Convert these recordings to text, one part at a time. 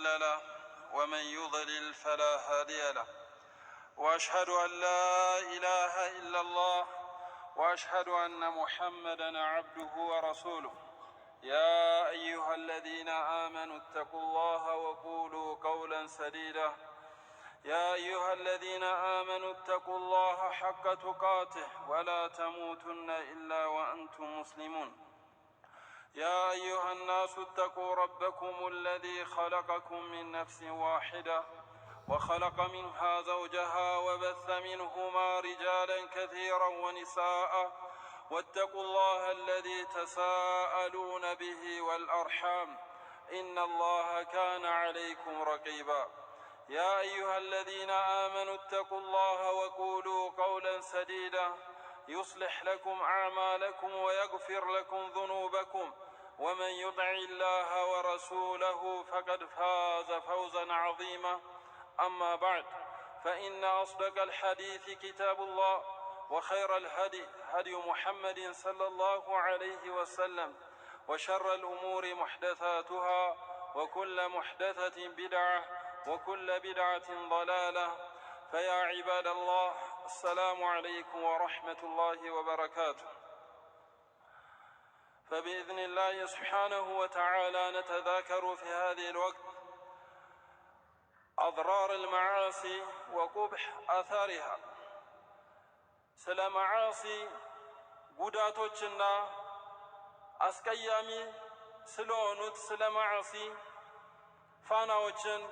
مضل له ومن يضلل فلا هادي له، وأشهد أن لا إله إلا الله وأشهد أن محمدا عبده ورسوله. يا أيها الذين آمنوا اتقوا الله وقولوا قولا سديدا. يا أيها الذين آمنوا اتقوا الله حق تقاته ولا تموتن إلا وأنتم مسلمون. يا أيها الناس اتقوا ربكم الذي خلقكم من نفس واحدة وخلق منها زوجها وبث منهما رجالا كثيرا ونساء، واتقوا الله الذي تساءلون به والأرحام إن الله كان عليكم رقيبا. يا أيها الذين آمنوا اتقوا الله وقولوا قولا سديدا يصلح لكم أعمالكم ويغفر لكم ذنوبكم، ومن يطع الله ورسوله فقد فاز فوزا عظيما. أما بعد، فإن أصدق الحديث كتاب الله، وخير الهدي هدي محمد صلى الله عليه وسلم، وشر الأمور محدثاتها، وكل محدثة بدعة، وكل بدعة ضلالة. فيا عباد الله، السلام عليكم ورحمة الله وبركاته. فبإذن الله سبحانه وتعالى نتذاكر في هذه الوقت أضرار المعاصي وقبح آثارها. سلا معاصي قداتوچنا أسكيامي سلونوت سلا معاصي فاناوچن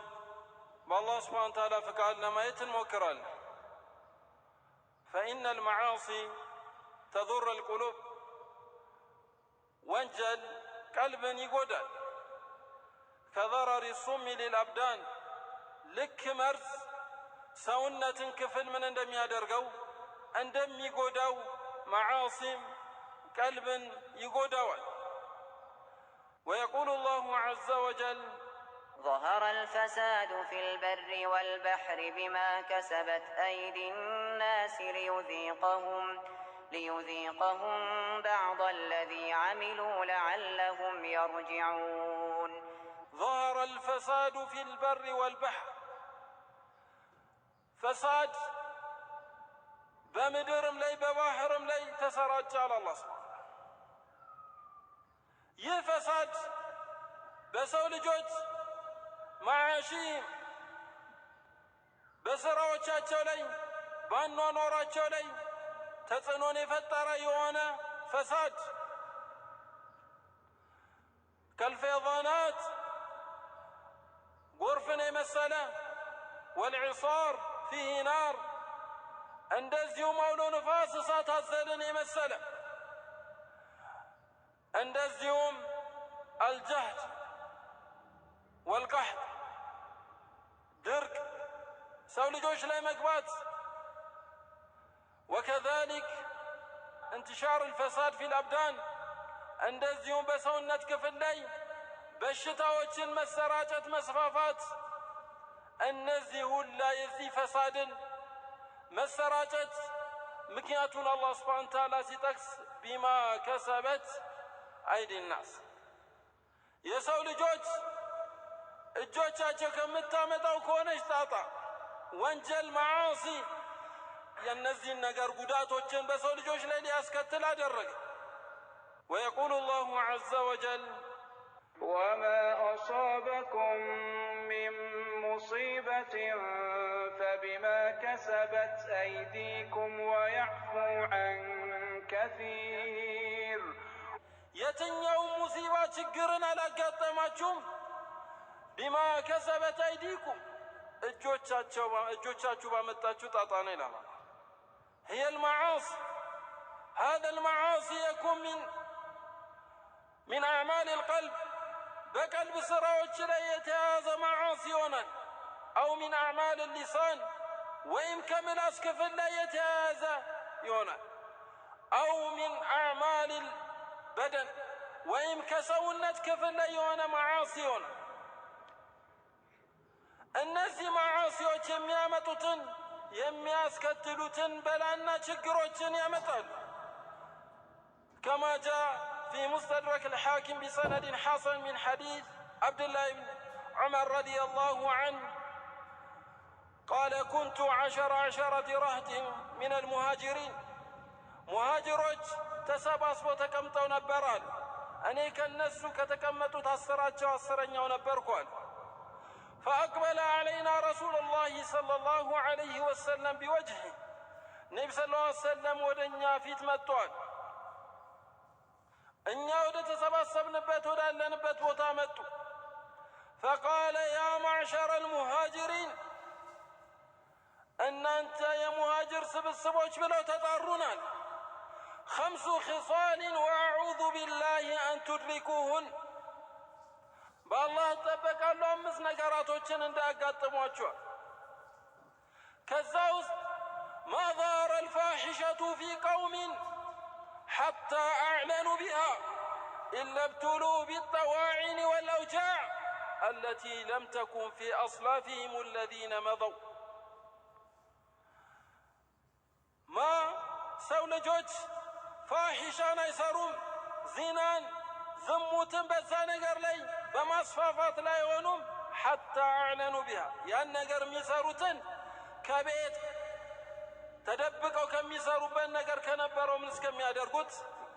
بالله سبحانه وتعالى فقال لما يتنمكرال. فإن المعاصي تضر القلوب، ወንጀል ቀልብን ይጎዳል። ከضرر الصم للأبدان ልክ መርዝ ሰውነትን ክፍል ምን እንደሚያደርገው እንደሚጎዳው معاصم ቀልብን ይጎዳዋል። ويقول الله عز وجل: ظهر الفساد في البر والبحر بما كسبت أيدي الناس ليذيقهم بعض الذي عملوا لعلهم يرجعون. ظهر الفساد في البر والبحر، فساد بمدرم لي بباحرم لي تسراج على الله سبحانه. ይህ ፈሳድ በሰው ልጆች ማዓሺም በስራዎቻቸው ላይ ባኗኗራቸው ላይ ተጽዕኖን የፈጠረ የሆነ ፈሳድ ከልፌዛናት ጎርፍን የመሰለ ወልዕሳር ፊህ ናር እንደዚሁም አውሎ ንፋስ እሳት አዘልን የመሰለ እንደዚሁም አልጀህድ ወልቀሕጥ ድርቅ ሰው ልጆች ላይ መግባት وكذلك انتشار الفساد في الأبدان እንደዚሁም በሰውነት ክፍል ላይ በሽታዎችን መሰራጨት መስፋፋት እነዚህ ሁላ የዚህ ፈሳድን መሰራጨት ምክንያቱን አላህ ሱብሓነሁ ወተዓላ ሲጠቅስ ቢማ ከሰበት አይዲ ናስ የሰው ልጆች እጆቻቸው ከምታመጣው ከሆነች ጣጣ ወንጀል ማዓሲ የነዚህን ነገር ጉዳቶችን በሰው ልጆች ላይ ሊያስከትል አደረገ። ويقول الله عز وجل: وما أصابكم من مصيبة فبما كسبت أيديكم ويعفو عن كثير. የትኛው ሙሲባ ችግርን አላጋጠማችሁም? ቢማ ከሰበት አይዲኩም እጆቻችሁ ባመጣችሁ ጣጣ ነው ይላል። هي المعاصي، هذا المعاصي يكون من أعمال القلب، بقلب سراوچ ላይ የተያዘ معاصي ይሆናል። أو من أعمال اللسان، ወይም ከምላስ ክፍል ላይ የተያዘ ይሆናል። أو من أعمال البدن، ወይም ከሰውነት ክፍል ላይ የሆነ معاصي ይሆናል። እነዚህ معاصيዎች የሚያመጡትን የሚያስከትሉትን በላና ችግሮችን ያመጣሉ። كما جاء في مستدرك الحاكم بسند حسن من حديث عبد الله بن عمر رضي الله عنه قال كنت عشرة رهط من المهاجرين مهاجروች ተሰባስበው ተቀምጠው ነበራል እኔ ከነሱ ከተቀመጡት አስረኛው ነበርኳል فأقبل علينا رسول الله صلى الله عليه وسلم بوجهه نبي صلى الله عليه وسلم ወደኛ ፊት መጥቷል እኛ ወደ ተሰባሰብንበት ወዳለንበት ቦታ መጡ فقال يا معشر المهاجرين እናንተ የሙሃጅር ስብስቦች ብለው ተጣሩናል 5 خصال واعوذ بالله ان تدركوهن بالله ተጠበቃለሁ 5 ነገራቶችን እንዳያጋጥሟችሁ ከዛ ውስጥ ما ظهر الفاحشة في قوم حتى أعلنوا بها إلا ابتلوا بالطواعين والأوجاع التي لم تكن في أصلافهم الذين مضوا ما سولجوج فاحشان يسرون زنان زموتن بዛ ነገር ላይ በማስፋፋት ላይ ሆኑም حتى أعلنوا بها ያን ነገር የሚሰሩትን ከቤት ተደብቀው ከሚሰሩበት ነገር ከነበረው ምን እስከሚያደርጉት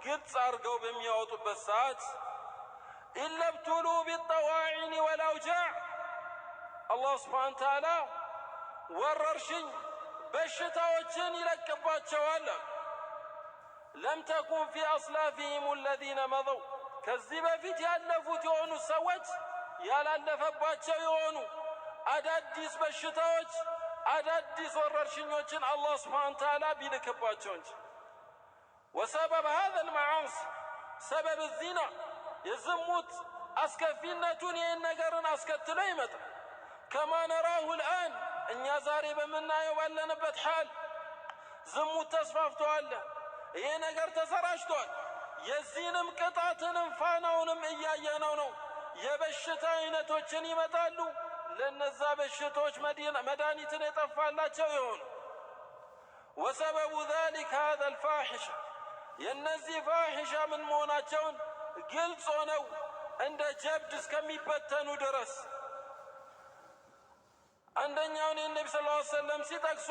ግልጽ አድርገው በሚያወጡበት ሰዓት إلا ابتلوا بالطواعين والأوجاع الله سبحانه وتعالى ወረርሽኝ በሽታዎችን ይለቅባቸዋል لم تكن في أصلافهم الذين مضوا ከዚህ በፊት ያለፉት የሆኑ ሰዎች ያላለፈባቸው የሆኑ አዳዲስ በሽታዎች አዳዲስ ወረርሽኞችን አላህ Subhanahu Wa Ta'ala ቢልክባቸው እንጂ وسبب هذا المعاصي سبب الزنا የዝሙት አስከፊነቱን ይህን ነገርን አስከትሎ ይመጣል كما نراه الآن እኛ ዛሬ በመናየው ባለንበት حال ዝሙት ተስፋፍቷል ይሄ ነገር ተሰራጭቷል የዚህንም ቅጣትንም ፋናውንም እያየነው ነው የበሽታ አይነቶችን ይመጣሉ ለነዛ በሽቶች መድኃኒትን የጠፋላቸው ይሆኑ وسبب ذلك هذا الفاحشة የነዚህ ፋሒሻ ምን መሆናቸውን ግልጽ ሆነው እንደ ጀብድ እስከሚበተኑ ድረስ አንደኛውን የነብዩ ሰለላሁ ዐለይሂ ወሰለም ሲጠቅሱ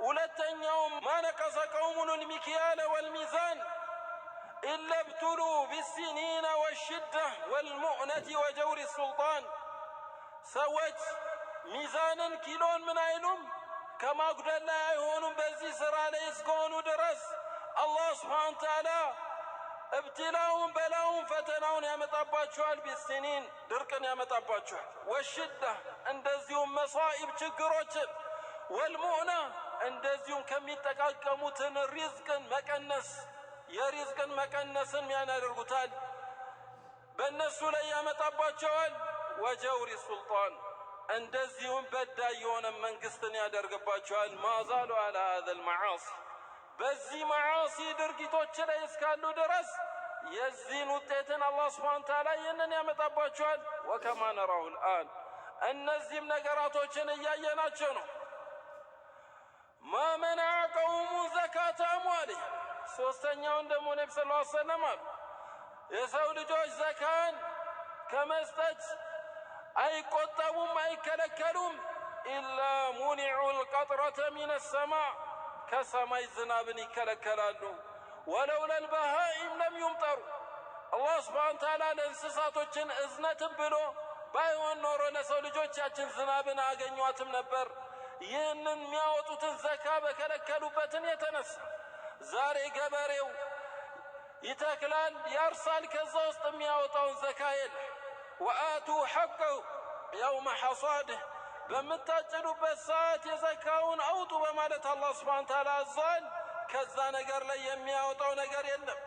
ሁለተኛው ማነቀሰ ቀውሙን المكيال والميزان إلا ابتلوا بالسنين والشدة والمؤنة وجور السلطان ሰዎች ሚዛንን ኪሎን ምን አይሉም ከማጉደል ላይ አይሆኑም በዚህ ስራ ላይ እስከሆኑ ድረስ አላህ Subhanahu Wa Ta'ala ابتلاውን በላውን ፈተናውን ያመጣባቸዋል ቢስኒን ድርቅን ያመጣባቸዋል ወሽዳ እንደዚሁም መሳኢብ ችግሮችን ወልሙዕና እንደዚሁም ከሚጠቃቀሙትን ሪዝቅን መቀነስ የሪዝቅን መቀነስን ያናደርጉታል በእነሱ ላይ ያመጣባቸዋል ወጀውሪ ሱልጣን እንደዚሁም በዳይ የሆነ መንግስትን ያደርግባቸዋል ማዛሉ على هذا المعاصي በዚህ ማዓሲ ድርጊቶች ላይ እስካሉ ድረስ የዚህን ውጤትን አላህ Subhanahu Wa Ta'ala ይህንን ያመጣባቸዋል وكما نراه الآن እነዚህም ነገራቶችን እያየናቸው ነው ما منع قوم زكاة أموالهم ሶስተኛውን ደግሞ ነብዩ ሰለላሁ ዐለይሂ ወሰለም የሰው ልጆች ዘካን ከመስጠት አይቆጠቡም አይከለከሉም إلا منعوا القطرة من السماء ከሰማይ ዝናብን ይከለከላሉ ولولا البهائم لم يمطروا الله سبحانه وتعالى ለእንስሳቶችን እዝነትን ብሎ ባይሆን ኖሮ ለሰው ልጆች ያችን ዝናብን አገኟትም ነበር ይህንን የሚያወጡትን ዘካ በከለከሉበትን የተነሳ ዛሬ ገበሬው ይተክላል ያርሳል ከዛ ውስጥ የሚያወጣውን ዘካ የለ وآتوا حقه يوم حصاده በምታጭዱበት ሰዓት የዘካውን አውጡ በማለት አላህ Subhanahu Wa Ta'ala አዟል ከዛ ነገር ላይ የሚያወጣው ነገር የለም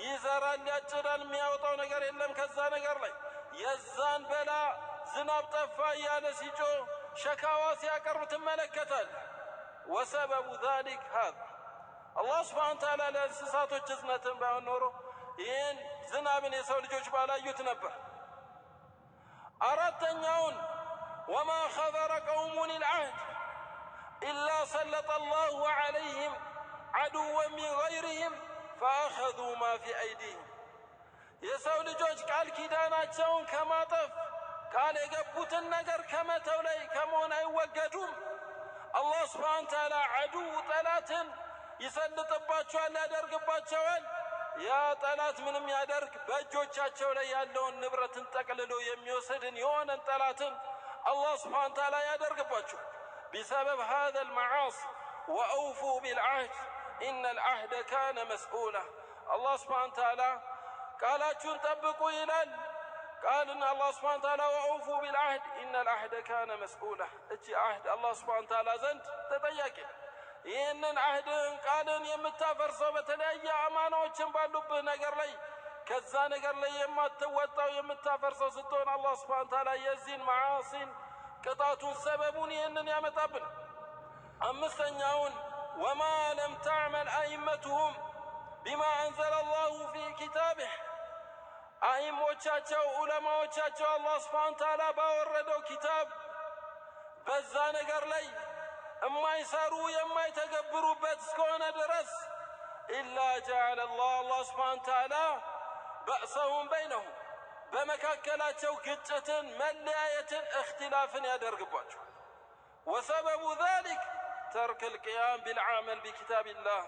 ይዘራል ያጭዳል የሚያወጣው ነገር የለም ከዛ ነገር ላይ የዛን በላ ዝናብ ጠፋ ያለ ሲጮ ሸካዋ ሲያቀርብ ትመለከታል وسبب ذلك هذا الله Subhanahu Wa Ta'ala ለእንስሳቶች እዝነትን ባይሆን ኖሮ ይህን ዝናብን የሰው ልጆች ባላዩት ነበር አራተኛውን وما خذر قوم العهد إلا سلط الله عليهم عدوا من غيرهم فأخذوا ما في أيديهم የሰው ልጆች ቃል ኪዳናቸውን ከማጠፍ ቃል የገቡትን ነገር ከመተው ላይ ከመሆን አይወገዱም። አላህ ሱብሓነሁ ወተዓላ ዐዱው ጠላትን ይሰልጥባቸዋል፣ ያደርግባቸዋል። ያ ጠላት ምንም ያደርግ በእጆቻቸው ላይ ያለውን ንብረትን ጠቅልሎ የሚወስድን የሆነን ጠላትን አላህ ሱብሓነሁ ወተዓላ ያደርግባቸዋል። ቢሰበብ ሃዘል መዓሲ ወአውፉ ቢልዐህድ ኢነል ዐህደ ካነ መስኡላ። አላህ ሱብሓነሁ ወተዓላ ቃላችሁን ጠብቁ ይላል። ቃልን አላህ ሱብሓነሁ ወተዓላ ወአውፉ ቢልዐህድ ኢነል ዐህደ ካነ መስኡላ። እቺ ዐህድ አላህ ሱብሓነሁ ወተዓላ ዘንድ ተጠያቂ። ይህንን ዐህድን ቃልን የምታፈርሰው በተለያየ አማናዎችን ባሉብህ ነገር ላይ ከዛ ነገር ላይ የማትወጣው የምታፈርሰው ስትሆን አላህ ሱብሓነሁ ወተዓላ የዚህን መዓሲን ቅጣቱን ሰበቡን ይህንን ያመጣብን። አምስተኛውን ወማ ለም ተዕመል አኢመቱሁም ቢማ አንዘለ አላሁ ፊ ኪታቢህ አኢሞቻቸው ዑለማዎቻቸው አላህ ሱብሓነሁ ወተዓላ ባወረደው ኪታብ በዛ ነገር ላይ የማይሰሩ የማይተገብሩበት እስከሆነ ድረስ ኢላ ጀዐለ አላህ ሱብሓነሁ ወተዓላ በእሰሁም በይነሁም በመካከላቸው ግጭትን፣ መለያየትን፣ እኽትላፍን ያደርግባቸዋል። ወሰበቡ ዛሊክ ተርክል ቂያም ቢልዓመል ቢኪታቢላህ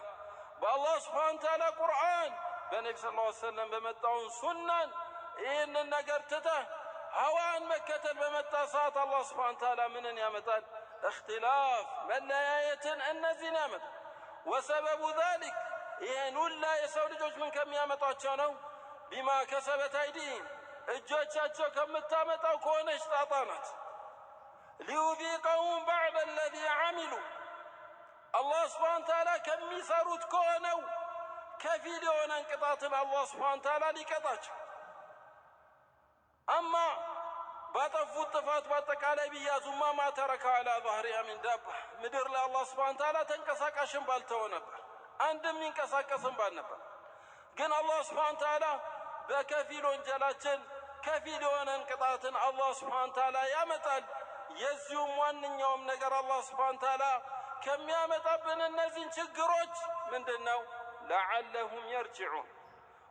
በአላህ ሱብሓነሁ ወተዓላ ቁርአን በነቢ ሰለላሁ ዐለይሂ ወሰለም በመጣውን ሱናን ይህንን ነገር ትተህ ሀዋን መከተል በመጣ ሰዓት አላህ ሱብሓነሁ ወተዓላ ምንን ያመጣል? እኽትላፍ መለያየትን እነዚህን ያመጣል። ወሰበቡ ዛሊክ ይህን ሁላ የሰው ልጆች ምን ከሚያመጧቸው ነው? ቢማ ከሰበት አይዲህም እጆቻቸው ከምታመጣው ከሆነች ጣጣ ናት። ሊዩዚቀሁም በዕደ አለዚ ዐሚሉ አላህ ሱብሓነሁ ወተዓላ ከሚሰሩት ከሆነው ከፊል የሆነን ቅጣትን አላህ ሱብሓነሁ ወተዓላ ሊቀጣቸው። አማ ባጠፉት ጥፋት በአጠቃላይ ቢያዙማ ማተረከ ዐላ ظهሪሃ ሚን ዳባ ምድር ላይ አላህ ሱብሓነሁ ወተዓላ ተንቀሳቃሽም ባልተወ ነበር፣ አንድም ይንቀሳቀስም ባልነበር። ግን አላህ ሱብሓነሁ ወተዓላ በከፊል ወንጀላችን ከፊል የሆነን ቅጣትን አላህ ሱብሓነሁ ወተዓላ ያመጣል። የዚሁም ዋነኛውም ነገር አላህ ሱብሓነሁ ወተዓላ ከሚያመጣብን እነዚህን ችግሮች ምንድን ነው? ለዐለሁም የርጅዑን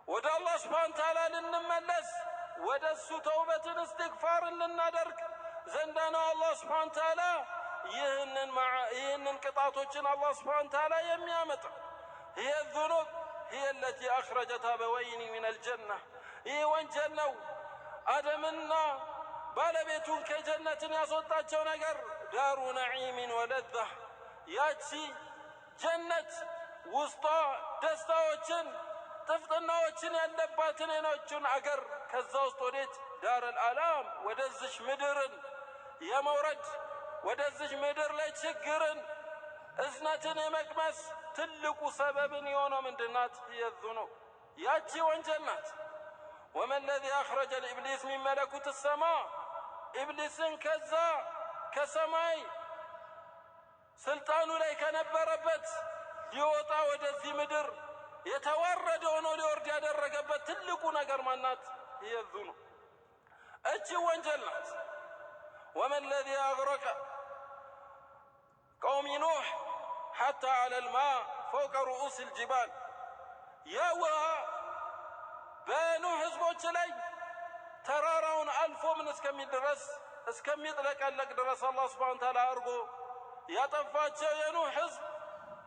ወደ አላህ ሱብሓነሁ ወተዓላ ልንመለስ ወደ እሱ ተውበትን እስትግፋርን ልናደርግ ዘንዳ ነው አላህ ሱብሓነሁ ወተዓላ ይህንን ቅጣቶችን አላህ ሱብሓነሁ ወተዓላ የሚያመጣ። ይህ ዙኑብ هي التي أخرجت أبوين من الجنة ይህ ወንጀል ነው አደምና ባለቤቱን ከጀነትን ያስወጣቸው ነገር ዳሩ ነዒምን ወለዛ ያቺ ጀነት ውስጧ ደስታዎችን ጥፍጥናዎችን ያለባትን የነችን አገር ከዛ ውስጥ ወዴት ዳረል አላም ወደዚች ምድርን የመውረድ ወደዚች ምድር ላይ ችግርን እዝነትን የመቅመስ ትልቁ ሰበብን የሆነው ምንድናት? የዙኑብ ያቺ ወንጀል ናት። ወመን ለዚ አኽረጀ ልኢብሊስ ሚን መለኩት ሰማ ኢብሊስን ከዛ ከሰማይ ስልጣኑ ላይ ከነበረበት ሊወጣ ወደዚህ ምድር የተዋረደ ሆኖ ሊወርድ ያደረገበት ትልቁ ነገር ማናት? የዙኑብ እቺ ወንጀል ናት። ወመን ለዚ አግረቀ ቀውሚ ኑሕ ሐታ ዐለል ማእ ፈውቀ ሩኡስ ልጅባል ያ ውሃ በኑሕ ህዝቦች ላይ ተራራውን አልፎ ምን እስከሚል ድረስ እስከሚጥለቀለቅ ድረስ አላህ ሱብሓነሁ ወተዓላ አድርጎ ያጠፋቸው የኑሕ ህዝብ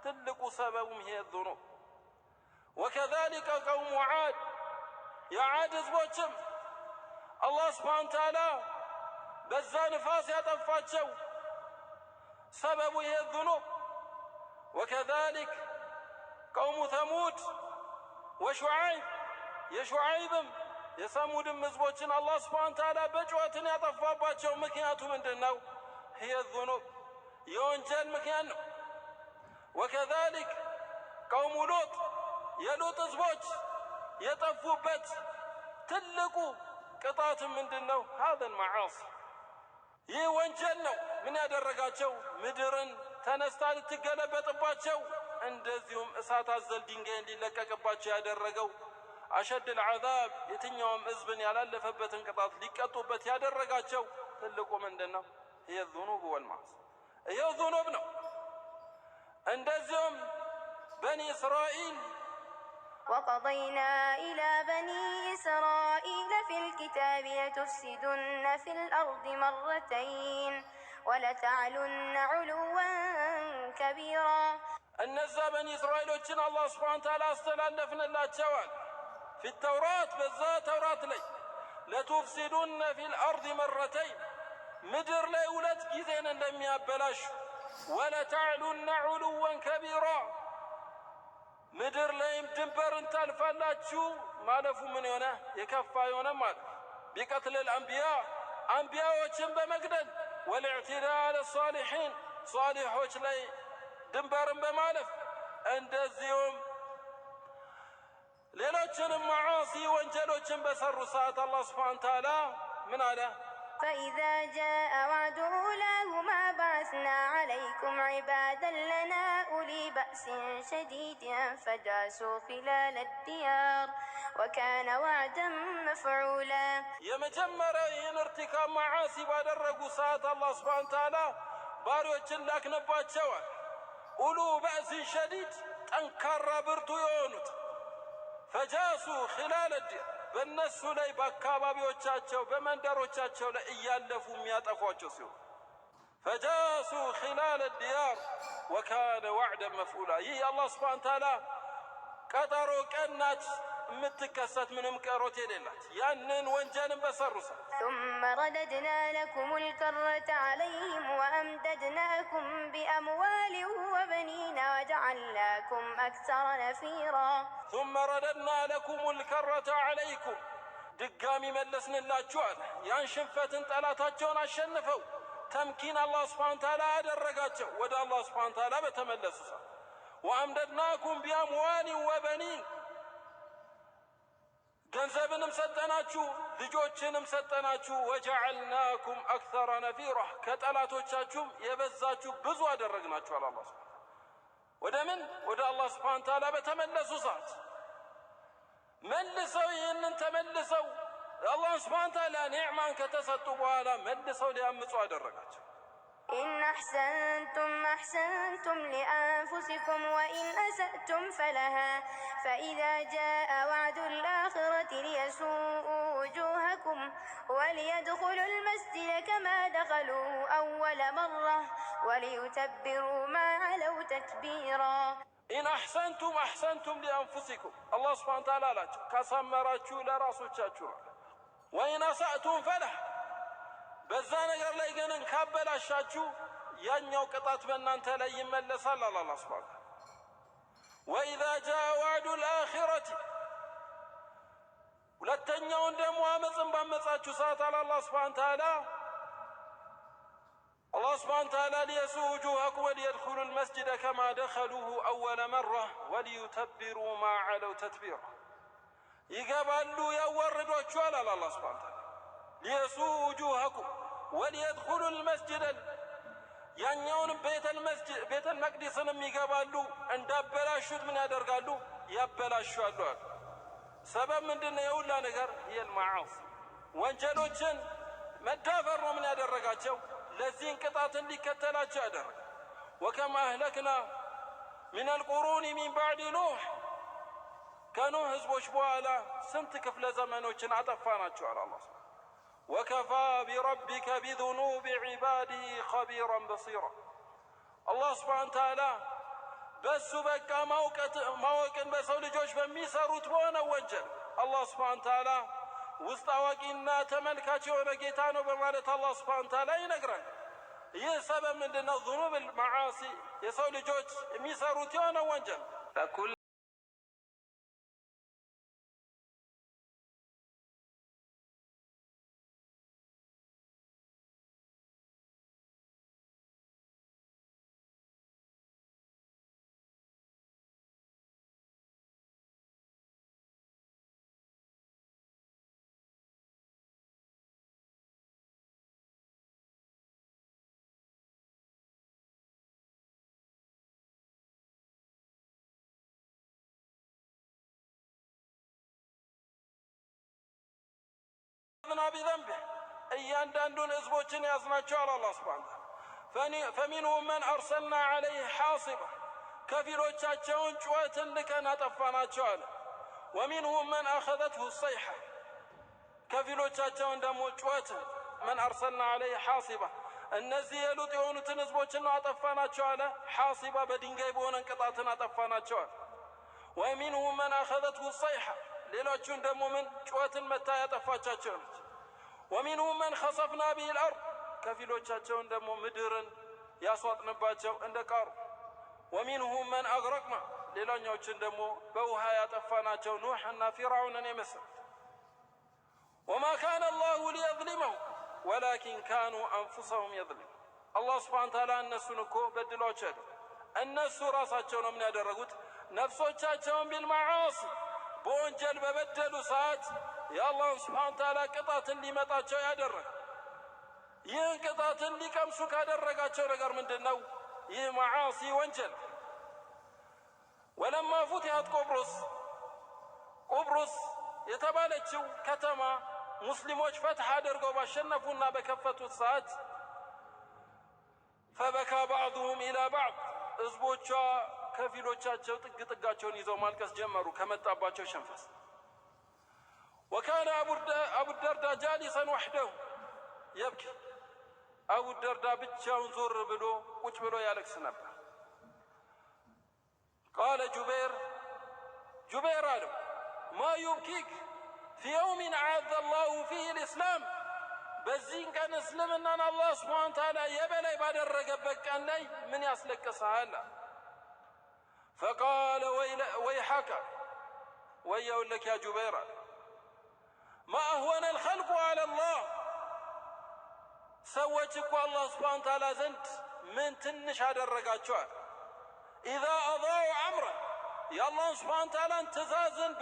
ትልቁ ሰበቡም ይሄ ዙኑብ። ወከዛሊከ ቀውሙ ዓድ የዓድ ህዝቦችም አላህ ሱብሓነሁ ወተዓላ በዛ ንፋስ ያጠፋቸው ሰበቡ ይሄ ዙኑብ። ወከዛሊክ ቀውሙ ተሙድ ወሹዓይብ የሹዓይብም የሰሙድም ህዝቦችን አላህ ሱብሓነሁ ወተዓላ በጩኸትን ያጠፋባቸው ምክንያቱ ምንድን ነው? ይሄ ዙኑብ የወንጀል ምክንያት ነው። ወከዛሊክ ቀውሙ ሉጥ የሉጥ ህዝቦች የጠፉበት ትልቁ ቅጣትም ምንድን ነው? ሀዘል መዓሲ ይህ ወንጀል ነው። ምን ያደረጋቸው? ምድርን ተነስታ ልትገለበጥባቸው እንደዚሁም እሳት አዘል ድንጋይ ሊለቀቅባቸው ያደረገው አሸድል ዐዛብ የትኛውም ህዝብን ያላለፈበትን ቅጣት ሊቀጡበት ያደረጋቸው ትልቁ ምንድን ነው? ይህ ዙኑብ ወልመዓሲ ይህ ዙኑብ ነው። እንደዚሁም በኒ እስራኤል وقضينا إلى بني إسرائيل في الكتاب لتفسدن في الأرض مرتين ولتعلن علوا كبيرا እነዛ በኒ እስራኤሎችን አላህ ሱብሓነሁ ወተዓላ አስተላለፍንላቸዋል። في التوراة በዛ ተውራት ላይ ለቱፍሲዱነ ፊል አርድ መረተይን ምድር ላይ ሁለት ጊዜን እንደሚያበላሹ ወለተዕሉነ ዑሉወን ከቢራ ምድር ላይም ድንበርን ታልፋላችሁ ማለፉ ምን የሆነ የከፋ የሆነ ማለት ቢቀትል አልአንቢያ አንቢያዎችን በመግደል ወልኢዕቲዳእ አልሷሊሒን ሷሊሖች ላይ ድንበርን በማለፍ እንደዚሁም ሌሎችንም መዓሲ ወንጀሎችን በሰሩ ሰዓት አላህ ሱብሓነሁ ወተዓላ ምን አለ? فإذا جاء وعد أولاهما بعثنا عليكم عبادا لنا أولي بأس شديد فجاسوا خلال الديار وكان وعدا مفعولا የመጀመሪያውን ارتكاب መዓሲ ባደረጉ ሰዓት አላህ ሱብሓነሁ ወተዓላ ባሪዎችን ላክንባቸዋል። ኡሉ በእስ ሸዲድ ጠንካራ ብርቱ የሆኑት ፈጃሱ ኺላለ ዲያር በእነሱ ላይ በአካባቢዎቻቸው በመንደሮቻቸው ላይ እያለፉ የሚያጠፏቸው ሲሆን ፈጃሱ ኺላለ ዲያር ወካነ ወዕደን መፍዑላ ይህ የአላህ ሱብሓነሁ ወተዓላ ቀጠሮ ቀናት የምትከሰት ምንም ቀሮት የሌላት ያንን ወንጀልን በሰሩ ሰዓት ثم رددنا لكم الكرة عليهم وأمددناكم بأموال وبنين وجعلناكم أكثر نفيرا ثم رددنا لكم الكرة عليكم دقامي ملسن الله جوال ያን ሽንፈትን ጠላታቸውን አሸንፈው ተምኪን አላህ ሱብሓነሁ ወተዓላ አደረጋቸው ወደ አላህ ሱብሓነሁ ወተዓላ በተመለሱ ሰዓት ወአምደድናኩም ቢአምዋል ወበኒን ገንዘብንም ሰጠናችሁ ልጆችንም ሰጠናችሁ ወጀዐልናኩም አክሰረ ነፊራ ከጠላቶቻችሁም የበዛችሁ ብዙ አደረግናችሁ አለ አላህ ሱብሓነሁ ወደ ምን ወደ አላህ ሱብሓነሁ ወተዓላ በተመለሱ ሰዓት መልሰው ይህንን ተመልሰው አላህ ሱብሓነሁ ወተዓላ ኒዕማን ከተሰጡ በኋላ መልሰው ሊያምፁ አደረጋቸው። إن أحسنتم لأنفسكم وإن أسأتم فلها فإذا جاء وعد الآخرة ليسوءوا وجوهكم وليدخلوا المسجد كما دخلوه أول مرة وليتبروا ما علوا تتبيرا ኢን አሕሰንቱም ሊአንፉሲኩም አላህ ሱብሓነሁ ወተዓላ አላቸው ካሳመራችሁ ለራሶቻችሁ ነው። ወኢን አሳእቱም ፈለህ በዛ ነገር ላይ ግን ካበላሻችሁ ያኛው ቅጣት በእናንተ ላይ ይመለሳል አለ አላህ ሱብሓነሁ ወተዓላ። ወኢዛ ጃአ ወዕዱ ልአኺረቲ ሁለተኛውን ደግሞ አመፅን ባመፃችሁ ሰዓት አለ አላህ ሱብሓነሁ ወተዓላ الله سبحانه وتعالى ليسوء وجوهكم وليدخلوا المسجد كما دخلوه أول مرة وليتبروا ما علوا تتبيرا يقبلوا يوردوا أجوال على الله سبحانه وتعالى ليسوء وجوهكم وليدخلوا المسجد ينيون بيت المقدس يقبلوا أن دبلاشوت من يدرقالوا يبلاشوا سبب من دون يقول نقر هي المعاصي وانجلوچن مدافر من يدرقاتشو ለዚህን ቅጣት እንዲከተላቸው ያደረገ ወከም አህለክና ሚን አልቁሩኒ ሚን ባዕድ ኑህ ከኑህ ህዝቦች በኋላ ስንት ክፍለ ዘመኖችን አጠፋናቸው አለ አላህ ወከፋ ቢረቢከ ቢዙኑቢ ዒባዲሂ ኸቢራን በሲራ አላህ ሱብሓነሁ ወተዓላ በሱ በቃ ማወቅን በሰው ልጆች በሚሰሩት በሆነ ወንጀል አላህ ሱብሓነሁ ወተዓላ ውስጥ አዋቂና ተመልካች የሆነ ጌታ ነው በማለት አላህ ሱብሓነሁ ወተዓላ ይነግራል። ይህ ሰበብ ምንድነው? ዙኑብ መዓሲ የሰው ልጆች የሚሰሩት የሆነ ወንጀል بذنبه እያንዳንዱን ህዝቦችን ያዝናቸዋል አላህ ሱብሓነሁ ወተዓላ فمنهم من أرسلنا عليه حاصبا ከፊሎቻቸውን ጩኸትን ልከን አጠፋናቸው አለ ومنهم من أخذته الصيحة ከፊሎቻቸውን ደግሞ ጩኸት መን አርሰልና ዐለይሂ ሐሲባ እነዚህ የሉጥ የሆኑትን ህዝቦችን ነው አጠፋናቸው አለ። ሐሲባ በድንጋይ በሆነ ቅጣትን አጠፋናቸው አለ። ወሚንሁም መን አኸዘትሁ ሰይሐ ሌሎቹን ደግሞ ምን ጩኸትን መታ ያጠፋቻቸው ነች። ወሚንሁም መን ኸሰፍና ቢሂል አርድ ከፊሎቻቸውን ደግሞ ምድርን ያስዋጥንባቸው እንደ ቃሩ። ወሚንሁም መን አግረቅና ሌላኛዎችን ደግሞ በውሃ ያጠፋናቸው ኑሕና ፊርዓውንን የመሰሉ። ወማ ካነ አላሁ ሊየዝሊመሁም ወላኪን ካኑ አንፉሰሁም የዝሊሙን አላህ ስብሓነ ወተዓላ እነሱን እኮ በድሏቸው አይደለም፣ እነሱ ራሳቸው ነው ምን ያደረጉት ነፍሶቻቸውን ቢልመዓሲ በወንጀል በበደሉ ሰዓት የአላህ ስብሓነ ወተዓላ ቅጣትን ሊመጣቸው ያደረገ። ይህን ቅጣትን ሊቀምሱ ካደረጋቸው ነገር ምንድን ነው? ይህ መዓሲ ወንጀል። ወለማ ፉቲሐት ቁብሩስ የተባለችው ከተማ ሙስሊሞች ፈትሕ አድርገው ባሸነፉና በከፈቱት ሰዓት ፈበካ ባዕዱሁም ኢላ ባዕድ ህዝቦቿ ከፊሎቻቸው ጥግ ጥጋቸውን ይዘው ማልቀስ ጀመሩ ከመጣባቸው ሸንፈስ። ወካነ አቡ ደርዳ ጃሊሰን ወሕደሁ የብኪ አቡ ደርዳ ብቻውን ዞር ብሎ ቁጭ ብሎ ያለቅስ ነበር። ቃለ ጁበይር አለው ማ ዩብኪክ ፊ የውሚን አዐዘ አላሁ ፊህ ልእስላም በዚህን ቀን እስልምናን አላህ ስብሓነ ወተዓላ የበላይ ባደረገበት ቀን ላይ ምን ያስለቅስሃል? ፈቃለ ወይሐከ ወየውለክ ያ ጁበይር አለ ማ አህወነ ልኸልቁ ዐለ ላህ ሰዎች እኮ አላህ ስብሓነ ወተዓላ ዘንድ ምን ትንሽ አደረጋቸዋል? ኢዛ አضاዑ አምረን የአላህን ስብሓነ ወተዓላን ትእዛዝን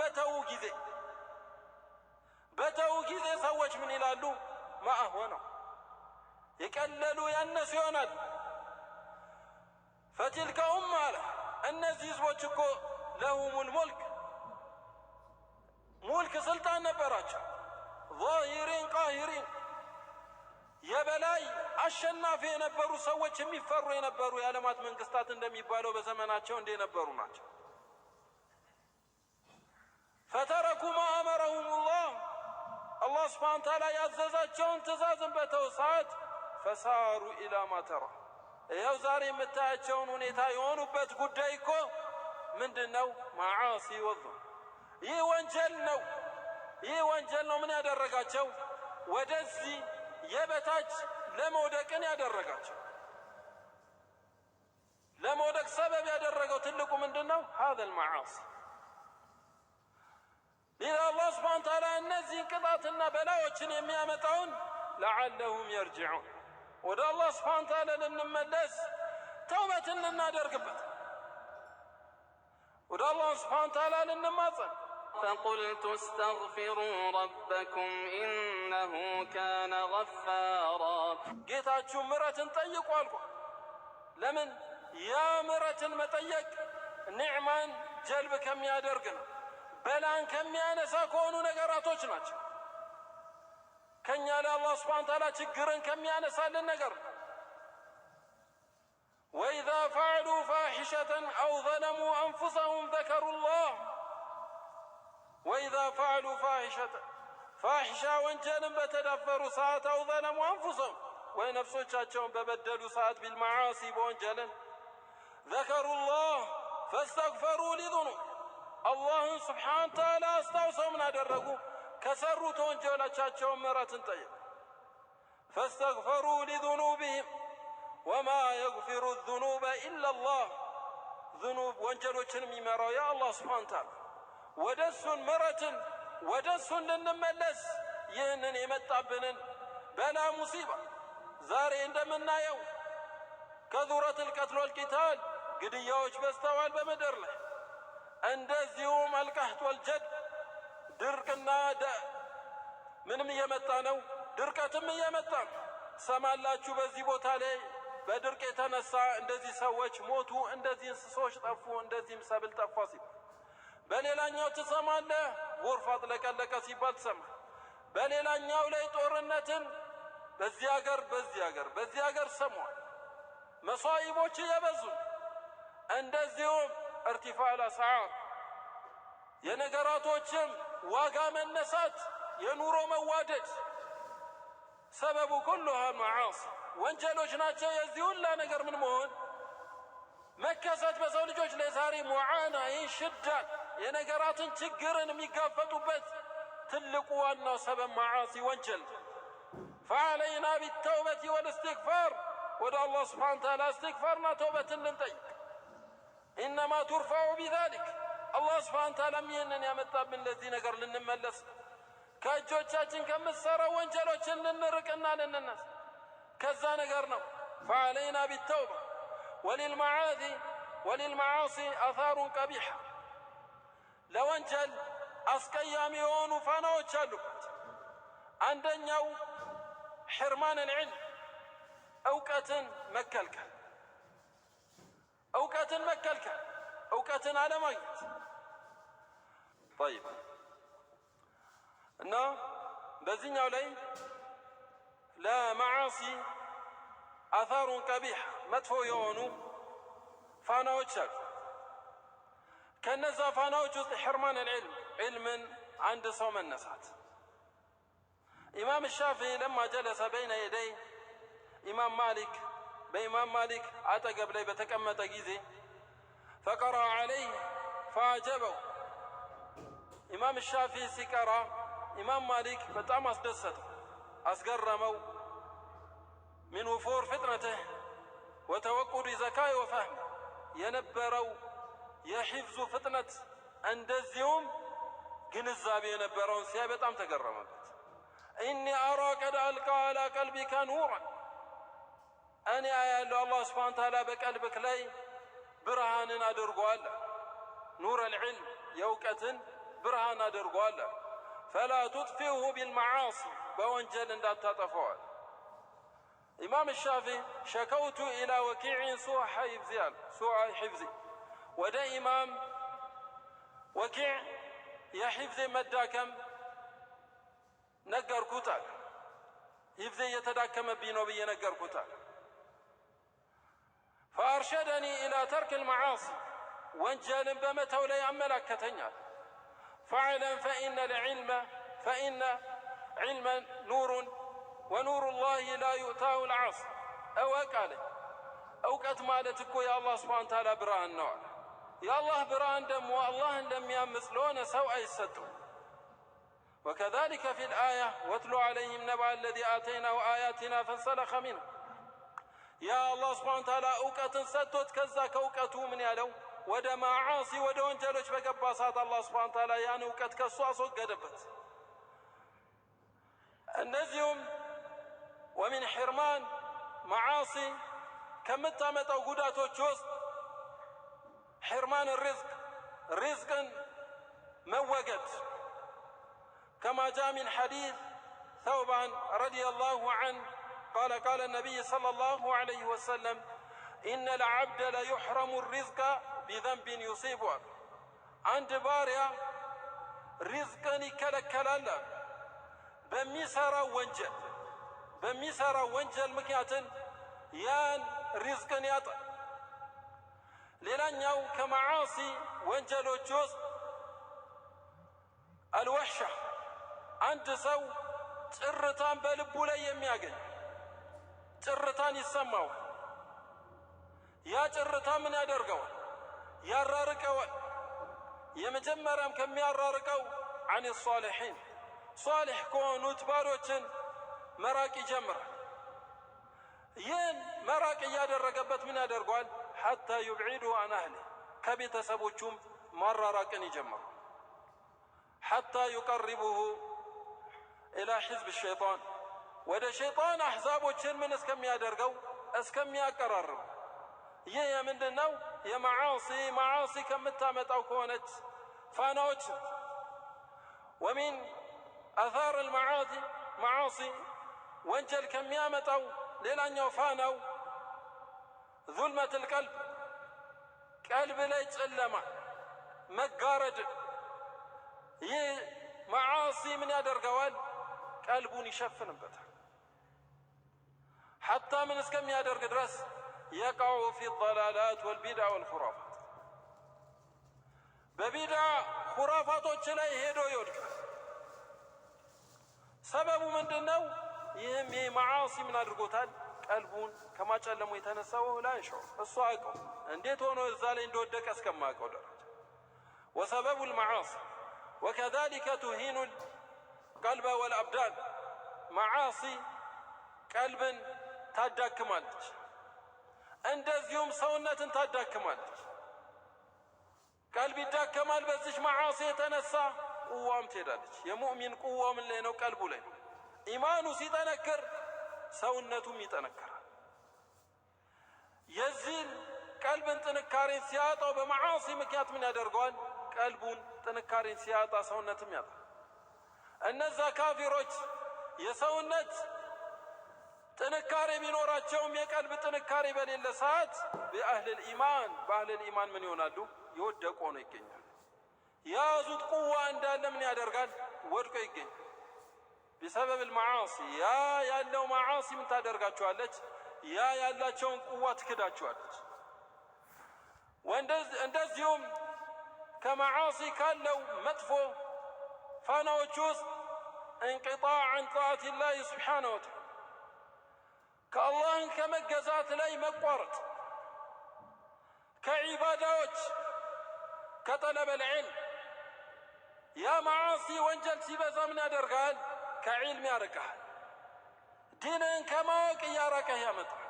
በተዉ ጊዜ ሰዎች ምን ይላሉ? ማ አህወነው የቀለሉ ያነሱ ይሆናል። ፈቲልከ ኡማ አለ እነዚህ ህዝቦች እኮ ለሁሙል ሙልክ ስልጣን ነበራቸው። ዛሂሪን ቃሂሪን የበላይ አሸናፊ የነበሩ ሰዎች የሚፈሩ የነበሩ የዓለማት መንግስታት እንደሚባለው በዘመናቸው እንደነበሩ ናቸው። ፈተረኩ ማ አመረሁም ላህ አላህ ስብሓነ ወተዓላ ያዘዛቸውን ትእዛዝን በተው ሰዓት ፈሳሩ ኢላ ማ ተራ ይኸው ዛሬ የምታያቸውን ሁኔታ የሆኑበት ጉዳይ እኮ ምንድን ነው? መዓሲ ወዙልም ይህ ወንጀል ነው ምን ያደረጋቸው ወደዚህ የበታች ለመውደቅን ያደረጋቸው። ለመውደቅ ሰበብ ያደረገው ትልቁ ምንድን ነው? ሀዘል መዓሲ። ሌላ አላህ ስብሓነ ወተዓላ እነዚህን ቅጣትና በላዮችን የሚያመጣውን ለዓለሁም የርጅዑን ወደ አላህ ስብሓነ ወተዓላ ልንመለስ ተውበትን ልናደርግበት ወደ አላህ ስብሓነ ወተዓላ ልንማጸን فقلت استغفروا ربكم إنه كان غفارا ጌታችሁ ምሕረትን ጠይቁ አልኩ። ለምን? ያ ምሕረትን መጠየቅ ኒዕማን ጀልብ ከሚያደርግ ነው፣ በላን ከሚያነሳ ከሆኑ ነገራቶች ናቸው። ከኛ ላይ አላህ ስብሓነ ወተዓላ ችግርን ከሚያነሳልን ነገር ነው። ወኢዛ ፈዐሉ ፋሒሸተን አው ዘለሙ አንፉሰሁም ዘከሩ ላህ ወኢዛ ፈዐሉ ፋሒሻ ወንጀልን በተዳፈሩ ሰዓት አው ዘለሙ አንፉሰሁም ወይ ነፍሶቻቸውን በበደሉ ሰዓት ቢልመዓሲ በወንጀልን ዘከሩ ላህ ፈስተግፈሩ ሊዙኑብ አላህን ስብሓነ ወተዓላ አስታውሰው ምን አደረጉ? ከሰሩት ወንጀሎቻቸውን ምሕረትን ጠየቁ። ፈስተግፈሩ ሊዙኑብህም ወማ የግፊሩ ዙኑበ ኢላ ላህ ዙኑብ ወንጀሎችን የሚመራው ያ አላህ ስብሓነ ወተዓላ ወደሱን ምሕረትን ወደሱን ልንመለስ ይህንን የመጣብንን በላ ሙሲባ ዛሬ እንደምናየው ከዙረቱል ቀትል ወልቂታል ግድያዎች በዝተዋል በምድር ላይ። እንደዚሁም አልቀህጥ ወልጀድ ድርቅና ምንም እየመጣ ነው፣ ድርቀትም እየመጣ ነው። ሰማላችሁ በዚህ ቦታ ላይ በድርቅ የተነሳ እንደዚህ ሰዎች ሞቱ፣ እንደዚህ እንስሶች ጠፉ፣ እንደዚህም ሰብል ጠፋ ሲባል፣ በሌላኛው ትሰማለህ ጎርፍ አጥለቀለቀ ሲባል ትሰማ። በሌላኛው ላይ ጦርነትን በዚህ ሀገር ሰሟል። መሷኢቦች እየበዙ እንደዚሁም እርቲፋዕ አልአስዓር የነገራቶችም ዋጋ መነሳት የኑሮ መዋደድ ሰበቡ ኩሉሃ መዓሲ ወንጀሎች ናቸው። የዚህ ሁላ ነገር ምን መሆን መከሰት በሰው ልጆች ላይ ዛሬ ሙዓና ይህ ሽዳን የነገራትን ችግርን የሚጋፈጡበት ትልቁ ዋናው ሰበብ መዓሲ ወንጀል። ፈዐለይና ቢተውበት ወልእስትግፋር ወደ አላህ ስብሓነ ወተዓላ እስትግፋርና ተውበትን ልንጠይቅ። ኢነማ ቱርፈዑ ቢዛሊክ አላህ ስብሓነ ወተዓላም ይህንን ያመጣብን ለዚህ ነገር ልንመለስ ከእጆቻችን ከምትሰራው ወንጀሎችን ልንርቅና ልንነስ ከዛ ነገር ነው። ፈዐለይና ቢተውባ ወሊልመዓሲ አሳሩን ቀቢሐ ለወንጀል አስቀያሚ የሆኑ ፋናዎች አሉበት። አንደኛው ሕርማን አልዕልም እውቀትን መከልከል፣ እውቀትን አለማግኘት። ጠይብ እና በዚህኛው ላይ ለመዓሲ አሳሩን ቀቢሕ መጥፎ የሆኑ ፋናዎች አሉ። ከነዛ ፋናዎች ውስጥ ሕርማን አልዕልም ዕልምን አንድ ሰው መነሳት። ኢማም ሻፊዒ ለማ ጀለሰ በይነ የደይ ኢማም ማሊክ በኢማም ማሊክ አጠገብ ላይ በተቀመጠ ጊዜ ፈቀረአ ዐለይህ ፈአጀበው ኢማም ሻፊዒ ሲቀራ ኢማም ማሊክ በጣም አስደሰተው፣ አስገረመው። ሚን ውፉር ፍጥነትህ ወተወቁድ ዘካይ ወፈህም የነበረው የሒፍዙ ፍጥነት እንደዚሁም ግንዛቤ የነበረውን ሲያይ በጣም ተገረመበት። ኢኒ አራ ቀድ አልቃ አላ ቀልቢከ ኑራን እኔ አያለሁ አላህ ስብሓነ ወተዓላ በቀልብክ ላይ ብርሃንን አድርጓል። ኑር አልዕልም የእውቀትን ብርሃን አድርጓል። ፈላ ቱጥፊሁ ቢልመዓሲ በወንጀል እንዳታጠፈዋል። ኢማም ሻፊዒ ሸከውቱ ኢላ ወኪዕን ሱአ ሒፍዚ ወደ ኢማም ወኪዕ የሒፍዜ መዳከም ነገርኩታል። ሒፍዜ እየተዳከመብኝ ነው ብዬ ነገርኩታል። ፈአርሸደኒ ኢላ ተርክ ልመዓሲ ወንጀልን በመተው ላይ አመላከተኛል። ፈዕለም ፈኢነ ዒልመን ኑሩን ወኑሩ ላህ ላ ዩእታሁ ልዓሲ እወቅ አለኝ። እውቀት ማለት እኮ የአላህ ስብሓነ ወተዓላ ብርሃን ነው አለ። የአላህ ብርሃን ደግሞ አላህን ለሚያምፅ ለሆነ ሰው አይሰጠው። ወከዛሊከ ፊ ልአያ ወትሉ ዐለይህም ነብዐ አለዚ አተይናሁ አያቲና ፈንሰለኸ ሚንሃ ያ አላህ ስብሓነ ወተዓላ እውቀትን ሰጥቶት ከዛ ከእውቀቱ ምን ያለው ወደ መዓሲ ወደ ወንጀሎች በገባ ሰዓት አላህ ስብሓነ ወተዓላ ያን እውቀት ከሱ አስወገደበት። እንደዚሁም ወሚን ሕርማን መዓሲ ከምታመጣው ጉዳቶች ውስጥ ሕርማን ሪዝቅን መወገድ ከማ ጃአ ሚን ሐዲስ ተውባን ረዲየላሁ ዐንሁ ቃለ ነቢይ ሰለላሁ ዐለይሂ ወሰለም ኢነ ልዓብደ ለዩሕረሙ ሪዝቀ ቢዘንቢን ዩሲቡ አንድ ባሪያ ሪዝቅን ይከለከላል በሚሰራው ወንጀል ምክንያትን ያን ሪዝቅን ያጣል። ሌላኛው ከመዓሲ ወንጀሎች ውስጥ አልወሕሻ አንድ ሰው ጭርታን በልቡ ላይ የሚያገኝ ጭርታን ይሰማዋል። ያ ጭርታ ምን ያደርገዋል? ያራርቀዋል። የመጀመሪያም ከሚያራርቀው አን ሷሊሒን ሷሊሕ ከሆኑት ባሮችን መራቅ ይጀምራል። ይህን መራቅ እያደረገበት ምን ያደርገዋል? ሐታ ዩብዒዱ አን አህሊ ከቤተሰቦቹም ማራራቅን ይጀምራል። ሐታ ዩቀርቡሁ ኢላ ሕዝብ ሸይጣን ወደ ሸይጣን አሕዛቦችን ምን እስከሚያደርገው እስከሚያቀራርብ። ይህ የምንድን ነው? መዓሲ ከምታመጣው ከሆነች ፋናዎች። ወሚን አታር መዓሲ ወንጀል ከሚያመጣው ሌላኛው ፋናው ዙልመት ልቀልብ ቀልብ ላይ ጨለማ መጋረድ። ይህ መዓሲ ምን ያደርገዋል? ቀልቡን ይሸፍንበታል። ሐታ ምን እስከሚያደርግ ድረስ የቃዑ ፊ ضላላት ወልቢድዓ ወልኹራፋት በቢድዓ ኹራፋቶች ላይ ሄዶ ይወድቃል። ሰበቡ ምንድነው? ይህም የማዓሲ ምን አድርጎታል? ቀልቡን ከማጨለሙ የተነሳው ላይ ሾ እሱ አውቀው እንዴት ሆኖ እዛ ላይ እንደወደቀ እስከማውቀው ደረጃ وسبب المعاصي وكذلك تهين القلب والأبدان معاصي ቀልብን ታዳክማለች፣ እንደዚሁም ሰውነትን ታዳክማለች። ቀልብ ይዳከማል። በዚህ ማዓሲ የተነሳ ቁዋም ትሄዳለች። የሙእሚን ቁዋው ምን ላይ ነው? ቀልቡ ላይ ነው። ኢማኑ ሲጠነክር ሰውነቱም ይጠነክራል። የዚህን ቀልብን ጥንካሬን ሲያጣው በማዓሲ ምክንያት ምን ያደርገዋል? ቀልቡን ጥንካሬን ሲያጣ ሰውነትም ያጣል። እነዛ ካፊሮች የሰውነት ጥንካሬ ቢኖራቸውም የቀልብ ጥንካሬ በሌለ ሰዓት በአህለል ኢማን ምን ይሆናሉ? የወደቁ ሆነው ይገኛሉ። የያዙት ቁዋ እንዳለ ምን ያደርጋል? ወድቆ ይገኛል። ቢሰበብ المعاصي ያ ያለው ማዓሲ ምን ታደርጋቸዋለች? ያ ያላቸውን ቁዋ ትክዳቸዋለች። እንደዚሁም ከማዓሲ ካለው መጥፎ ፋናዎች ውስጥ انقطاع عن طاعة الله سبحانه وتعالى ከአላህን ከመገዛት ላይ መቋረጥ፣ ከዒባዳዎች፣ ከጠለበል ዒልም። ያ ማዓሲ ወንጀል ሲበዛ ምን ያደርጋል? ከዒልም ያርቅሃል። ዲንን ከማወቅ እያራቀህ ያመጣል።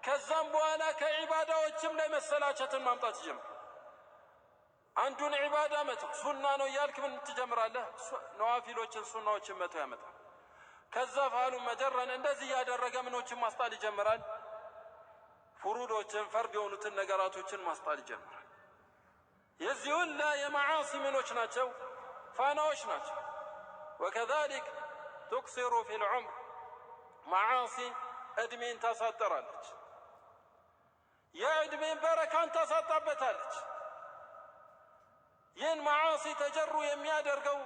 ከዛም በኋላ ከዒባዳዎችም ላይ መሰላቸትን ማምጣት ይጀምራል። አንዱን ዒባዳ መተው ሱና ነው እያልክ ምን ትጀምራለህ? ነዋፊሎችን ሱናዎችን መተው ያመጣል። ከዛ ፋሉ መጀረን እንደዚህ ያደረገ ምኖችን ማስጣል ይጀምራል። ፍሩዶችን ፈርድ የሆኑትን ነገራቶችን ማስጣል ይጀምራል። የዚህ ሁላ የማዓሲ ምኖች ናቸው? ፋናዎች ናቸው። ወከዛሊክ ትቅሲሩ ፊል ዑምር ማዓሲ እድሜን ታሳጠራለች። የእድሜን በረካን ታሳጣበታለች። ይህን ማዓሲ ተጀሩ የሚያደርገው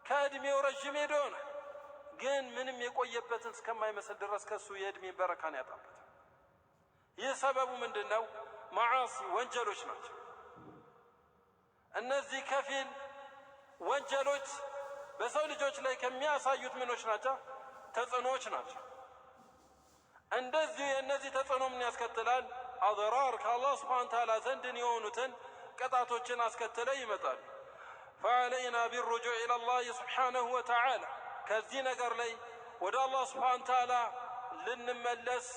ከእድሜው ረዥም ሄዶ ነው። ግን ምንም የቆየበትን እስከማይመስል ድረስ ከሱ የእድሜ በረካን ያጣበታል። ይህ ሰበቡ ምንድነው? ማዓሲ ወንጀሎች ናቸው። እነዚህ ከፊል ወንጀሎች በሰው ልጆች ላይ ከሚያሳዩት ምኖች ናቸው? ተጽዕኖዎች ናቸው። እንደዚሁ የእነዚህ ተጽዕኖ ምን ያስከትላል? አድራር ከአላህ ስብሓን ተዓላ ዘንድን የሆኑትን ቅጣቶችን አስከትለ ይመጣል። ፈዐለይና ቢሩጁዕ ኢለላህ ስብሓነሁ ወተዓላ ከዚህ ነገር ላይ ወደ አላህ ስብሓን ተዓላ ልንመለስ፣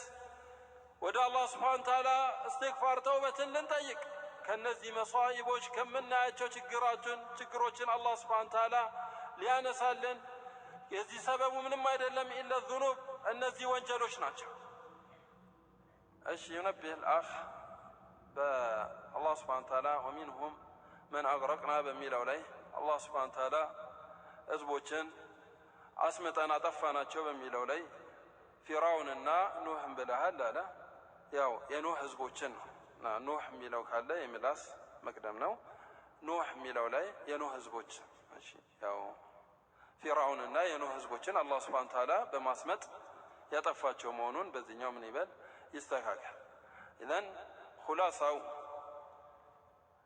ወደ አላህ ስብሓን ተዓላ እስትግፋር ተውበትን ልንጠይቅ፣ ከነዚህ መሳኢቦች ከምናያቸው ችግሮችን አላህ ስብሓን ተዓላ ሊያነሳልን። የዚህ ሰበቡ ምንም አይደለም ኢለ ዙኑብ እነዚህ ወንጀሎች ናቸው። እሺ ዩነቢህ አልአኽ በአላህ ስብሓን ተዓላ ወሚንሁም መን አግረቅና በሚለው ላይ አላህ ስብሓን ተዓላ ህዝቦችን አስምጠን አጠፋናቸው በሚለው ላይ ፊራውንና ኑህን ብለሃል አለ። ያው የኑህ ህዝቦችን ነው። ኑህ የሚለው ካለ የሚላስ መቅደም ነው። ኑህ የሚለው ላይ የኑህ ህዝቦች። እሺ ያው ፊራውንና የኑህ ህዝቦችን አላህ ሱብሓነሁ ወተዓላ በማስመጥ ያጠፋቸው መሆኑን በዚህኛው ምን ይበል ይስተካከል። ኢዘን ኹላሳው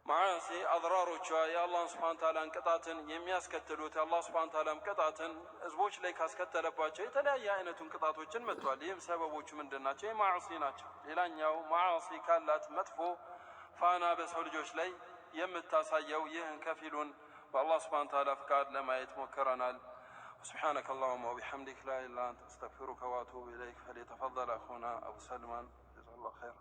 ማዓሲ አድራሮቿ የአላህ ሱብሓነሁ ወተዓላን ቅጣትን የሚያስከትሉት የአላህ ሱብሓነሁ ወተዓላም ቅጣትን ህዝቦች ላይ ካስከተለባቸው የተለያየ አይነቱን ቅጣቶችን መጥቷል። ይህም ሰበቦቹ ምንድናቸው? የማዓሲ ናቸው። ሌላኛው ማዓሲ ካላት መጥፎ ፋና በሰው ልጆች ላይ የምታሳየው ይህን ከፊሉን በአላህ ሱብሓነሁ ወተዓላ ፍቃድ ለማየት ሞክረናል። سبحانك اللهم وبحمدك لا إله إلا أنت أستغفرك وأتوب إليك فليتفضل أخونا أبو سلمان جزاه الله خيرا.